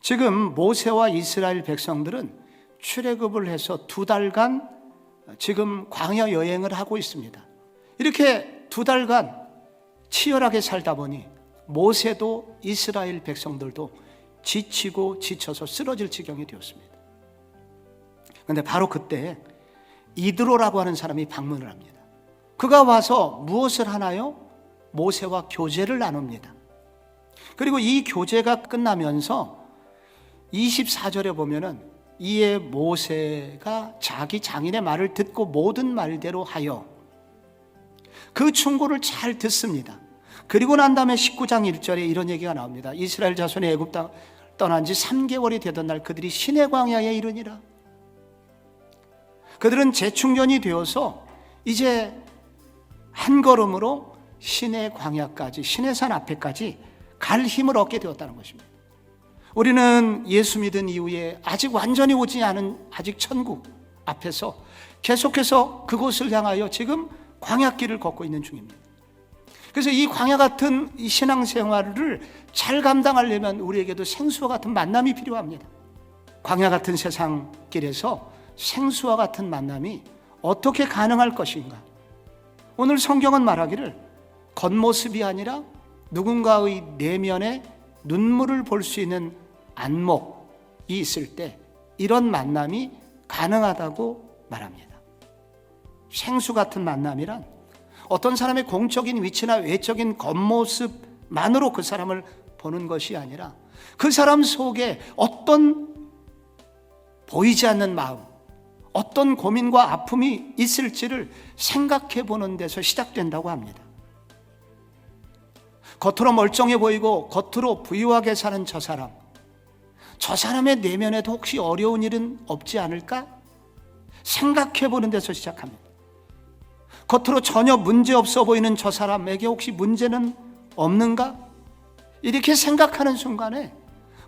지금 모세와 이스라엘 백성들은 출애굽을 해서 2달간 지금 광야 여행을 하고 있습니다. 이렇게 2달간 치열하게 살다 보니 모세도 이스라엘 백성들도 지치고 지쳐서 쓰러질 지경이 되었습니다. 그런데 바로 그때 이드로라고 하는 사람이 방문을 합니다. 그가 와서 무엇을 하나요? 모세와 교제를 나눕니다. 그리고 이 교제가 끝나면서 24절에 보면은 이에 모세가 자기 장인의 말을 듣고 모든 말대로 하여 그 충고를 잘 듣습니다. 그리고 난 다음에 19장 1절에 이런 얘기가 나옵니다. 이스라엘 자손이 애굽 땅 떠난 지 3개월이 되던 날 그들이 시내 광야에 이르니라. 그들은 재충전이 되어서 이제 한 걸음으로 시내 광야까지, 시내산 앞에까지 갈 힘을 얻게 되었다는 것입니다. 우리는 예수 믿은 이후에 아직 완전히 오지 않은 아직 천국 앞에서 계속해서 그곳을 향하여 지금 광야길을 걷고 있는 중입니다. 그래서 이 광야 같은 이 신앙생활을 잘 감당하려면 우리에게도 생수와 같은 만남이 필요합니다. 광야 같은 세상 길에서 생수와 같은 만남이 어떻게 가능할 것인가? 오늘 성경은 말하기를 겉모습이 아니라 누군가의 내면에 눈물을 볼 수 있는 안목이 있을 때 이런 만남이 가능하다고 말합니다. 생수 같은 만남이란 어떤 사람의 공적인 위치나 외적인 겉모습만으로 그 사람을 보는 것이 아니라 그 사람 속에 어떤 보이지 않는 마음, 어떤 고민과 아픔이 있을지를 생각해 보는 데서 시작된다고 합니다. 겉으로 멀쩡해 보이고 겉으로 부유하게 사는 저 사람의 내면에도 혹시 어려운 일은 없지 않을까? 생각해 보는 데서 시작합니다. 겉으로 전혀 문제 없어 보이는 저 사람에게 혹시 문제는 없는가? 이렇게 생각하는 순간에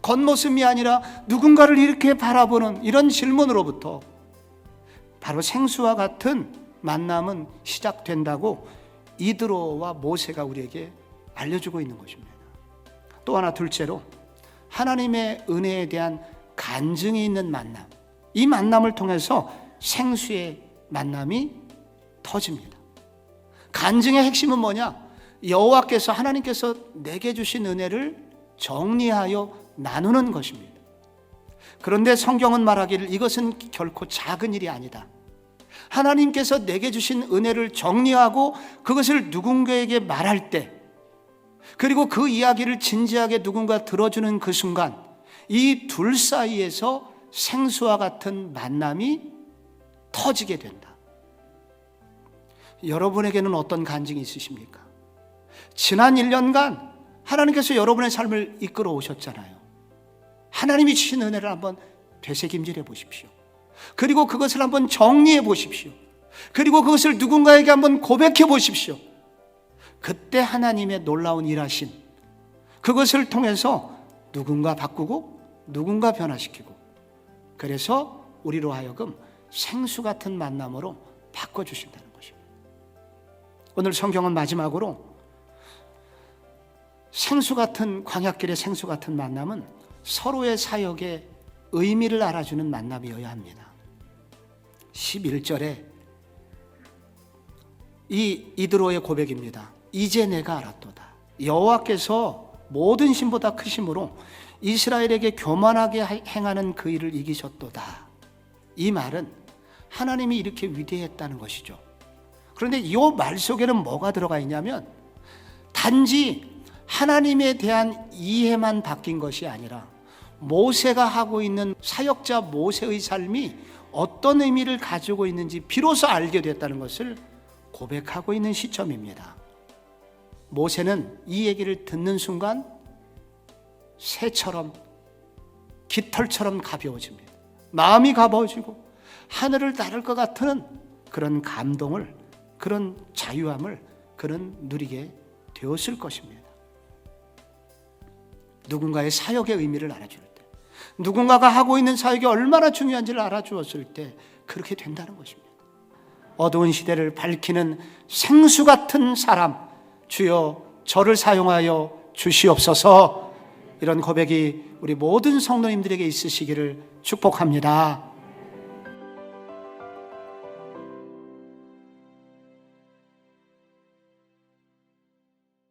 겉모습이 아니라 누군가를 이렇게 바라보는 이런 질문으로부터 바로 생수와 같은 만남은 시작된다고 이드로와 모세가 우리에게 알려주고 있는 것입니다. 또 하나 둘째로 하나님의 은혜에 대한 간증이 있는 만남, 이 만남을 통해서 생수의 만남이 터집니다. 간증의 핵심은 뭐냐? 여호와께서 하나님께서 내게 주신 은혜를 정리하여 나누는 것입니다. 그런데 성경은 말하기를 이것은 결코 작은 일이 아니다. 하나님께서 내게 주신 은혜를 정리하고 그것을 누군가에게 말할 때, 그리고 그 이야기를 진지하게 누군가 들어주는 그 순간 이 둘 사이에서 생수와 같은 만남이 터지게 된다. 여러분에게는 어떤 간증이 있으십니까? 지난 1년간 하나님께서 여러분의 삶을 이끌어 오셨잖아요. 하나님이 주신 은혜를 한번 되새김질해 보십시오. 그리고 그것을 한번 정리해 보십시오. 그리고 그것을 누군가에게 한번 고백해 보십시오. 그때 하나님의 놀라운 일하심, 그것을 통해서 누군가 바꾸고 누군가 변화시키고, 그래서 우리로 하여금 생수 같은 만남으로 바꿔주신다는 것입니다. 오늘 성경은 마지막으로 생수 같은 광야길의 생수 같은 만남은 서로의 사역의 의미를 알아주는 만남이어야 합니다. 11절에 이 이드로의 고백입니다. 이제 내가 알았도다. 여호와께서 모든 신보다 크심으로 이스라엘에게 교만하게 행하는 그 일을 이기셨도다. 이 말은 하나님이 이렇게 위대했다는 것이죠. 그런데 이 말 속에는 뭐가 들어가 있냐면 단지 하나님에 대한 이해만 바뀐 것이 아니라 모세가 하고 있는 사역자 모세의 삶이 어떤 의미를 가지고 있는지 비로소 알게 됐다는 것을 고백하고 있는 시점입니다. 모세는 이 얘기를 듣는 순간 새처럼 깃털처럼 가벼워집니다. 마음이 가벼워지고 하늘을 나를 것 같은 그런 감동을, 그런 자유함을 그는 누리게 되었을 것입니다. 누군가의 사역의 의미를 알아줄 때, 누군가가 하고 있는 사역이 얼마나 중요한지를 알아주었을 때 그렇게 된다는 것입니다. 어두운 시대를 밝히는 생수 같은 사람, 주여 저를 사용하여 주시옵소서. 이런 고백이 우리 모든 성도님들에게 있으시기를 축복합니다.